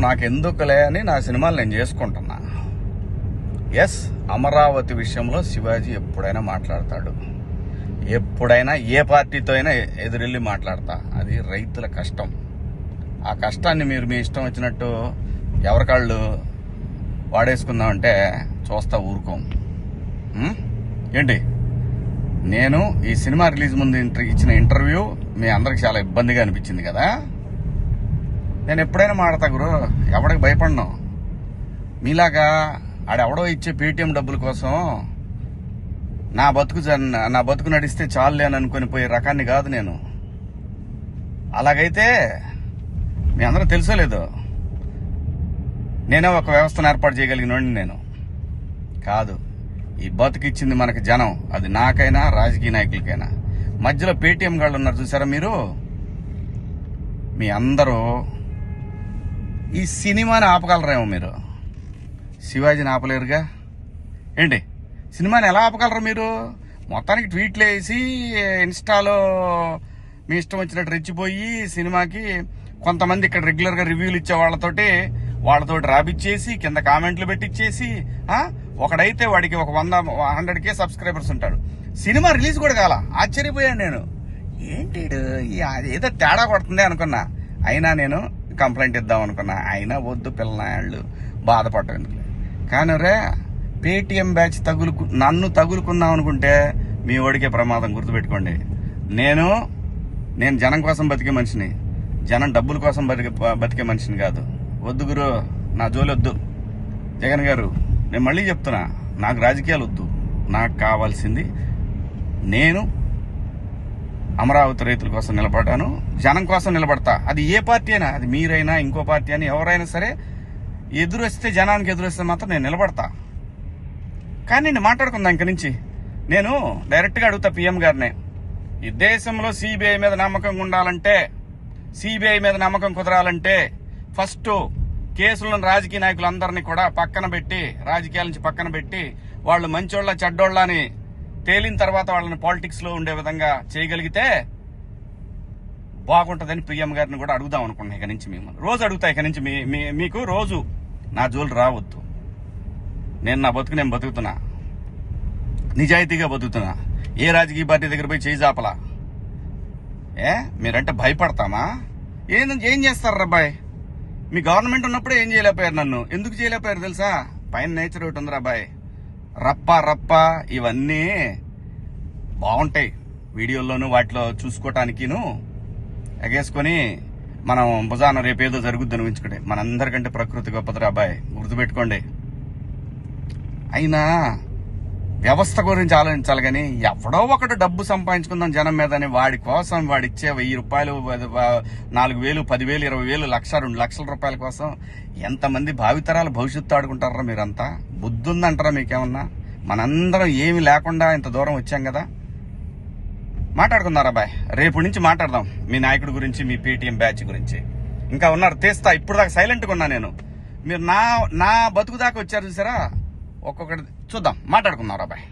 నాకెందుకులే అని నా సినిమాలు నేను చేసుకుంటున్నా. ఎస్, అమరావతి విషయంలో శివాజీ ఎప్పుడైనా మాట్లాడతాడు, ఎప్పుడైనా ఏ పార్టీతో అయినా ఎదురెళ్ళి మాట్లాడతా. అది రైతుల కష్టం. ఆ కష్టాన్ని మీరు మీ ఇష్టం వచ్చినట్టు ఎవరికాళ్ళు వాడేసుకుందామంటే చూస్తా ఊరుకోం. ఏంటి, నేను ఈ సినిమా రిలీజ్ ముందు ఇచ్చిన ఇంటర్వ్యూ మీ అందరికి చాలా ఇబ్బందిగా అనిపించింది కదా. నేను ఎప్పుడైనా మాడతా గురు, ఎవడికి భయపడను. మీలాగా ఆడెవడో ఇచ్చే పేటీఎం డబ్బుల కోసం నా బతుకు నడిస్తే చాలులే అని అనుకుని పోయే రకాన్ని కాదు నేను. అలాగైతే మీ అందరూ తెలుసోలేదు, నేనే ఒక వ్యవస్థను ఏర్పాటు చేయగలిగినోడిని నేను కాదు. ఈ బతుకిచ్చింది మనకి జనం, అది నాకైనా రాజకీయ నాయకులకైనా. మధ్యలో పేటీఎం గాళ్ళు ఉన్నారు చూసారా మీరు, మీ అందరూ ఈ సినిమాని ఆపగలరేమో, మీరు శివాజీని ఆపలేరుగా. ఏంటి, సినిమాని ఎలా ఆపగలరు మీరు? మొత్తానికి ట్వీట్లు వేసి ఇన్స్టాలో మీ ఇష్టం వచ్చినట్టు రెచ్చిపోయి సినిమాకి కొంతమంది ఇక్కడ రెగ్యులర్గా రివ్యూలు ఇచ్చే వాళ్ళతోటి రాపిచ్చేసి కింద కామెంట్లు పెట్టిచ్చేసి, ఒకడైతే వాడికి ఒక 100K సబ్స్క్రైబర్స్ ఉంటాడు. సినిమా రిలీజ్ కూడా కాల. ఆశ్చర్యపోయాను నేను, ఏంటి ఏదో తేడా కొడుతుంది అనుకున్నా. అయినా నేను కంప్లైంట్ ఇద్దాం అనుకున్నా, అయినా వద్దు పిల్లనాళ్ళు బాధపడటం. కానీ రే, పేటీఎం బ్యాచ్ నన్ను తగులుకుందాం అనుకుంటే మీ ఓడికే ప్రమాదం. గుర్తుపెట్టుకోండి, నేను జనం కోసం బతికే మనిషిని, జనం డబ్బుల కోసం బతికే మనిషిని కాదు. వద్దు గురు, నా జోలి వద్దు. జగన్ గారు, నేను మళ్ళీ చెప్తున్నా, నాకు రాజకీయాలు వద్దు. నాకు కావాల్సింది, నేను అమరావతి రైతుల కోసం నిలబడ్డాను, జనం కోసం నిలబడతా. అది ఏ పార్టీ అయినా, అది మీరైనా ఇంకో పార్టీ అని ఎవరైనా సరే, ఎదురొస్తే జనానికి ఎదురొస్తే మాత్రం నేను నిలబడతా. కానీ నేను మాట్లాడుకుందా ఇంక నుంచి. నేను డైరెక్ట్గా అడుగుతా పిఎం గారినే, ఈ దేశంలో సిబిఐ మీద నమ్మకం ఉండాలంటే, సిబిఐ మీద నమ్మకం కుదరాలంటే ఫస్ట్ కేసులను రాజకీయ నాయకులందరినీ కూడా పక్కన పెట్టి, రాజకీయాల నుంచి పక్కన పెట్టి, వాళ్ళు మంచోళ్ళ చెడ్డోళ్ళ అని తేలిన తర్వాత వాళ్ళని పాలిటిక్స్ లో ఉండే విధంగా చేయగలిగితే బాగుంటుందని పిఎం గారిని కూడా అడుగుదాం అనుకున్నా. ఇక నుంచి మేము రోజు అడుగుతా, ఇక నుంచి మీకు రోజు నా జోలు రావద్దు. నేను నా బతుకు నేను బతుకుతున్నా, నిజాయితీగా బతుకుతున్నా. ఏ రాజకీయ పార్టీ దగ్గర పోయి చేయి జాపలా. మీరంటే భయపడతామా? ఏం చేస్తారు అబ్బాయి? మీ గవర్నమెంట్ ఉన్నప్పుడే ఏం చేయలేకపోయారు, నన్ను ఎందుకు చేయలేకపోయారు తెలుసా? పైన నేచర్ ఒకటి ఉంది అబ్బాయి, రప్ప ఇవన్నీ బాగుంటాయి వీడియోల్లోనూ వాటిలో చూసుకోవటానికిను ఎగేసుకొని మనం భుజాన రేపేదో జరుగుద్దని ఊహించుకుంటే. మనందరికంటే ప్రకృతి గొప్పదిరా అబ్బాయి, గుర్తుపెట్టుకోండి. అయినా వ్యవస్థ గురించి ఆలోచించాలి కానీ, ఎవడో ఒకటి డబ్బు సంపాదించుకుందాం జనం మీదని వాడి కోసం వాడిచ్చే 1000 రూపాయలు, 4000, 10,000, 20,000, 1,00,000, 2 లక్షల రూపాయల కోసం ఎంతమంది భావితరాల భవిష్యత్తు ఆడుకుంటారా మీరంతా? బుద్ధి ఉందంటారా మీకేమన్నా? మనందరం ఏమి లేకుండా ఇంత దూరం వచ్చాం కదా. మాట్లాడుకున్నారా బాయ్, రేపు నుంచి మాట్లాడదాం మీ నాయకుడి గురించి, మీ పేటీఎం బ్యాచ్ గురించి. ఇంకా ఉన్నారు తీస్తా. ఇప్పుడు దాకా సైలెంట్గా ఉన్నా నేను. మీరు నా బతుకు దాకా వచ్చారు చూసారా, ఒక్కొక్కటి చూద్దాం, మాట్లాడుకున్నారా బాయ్.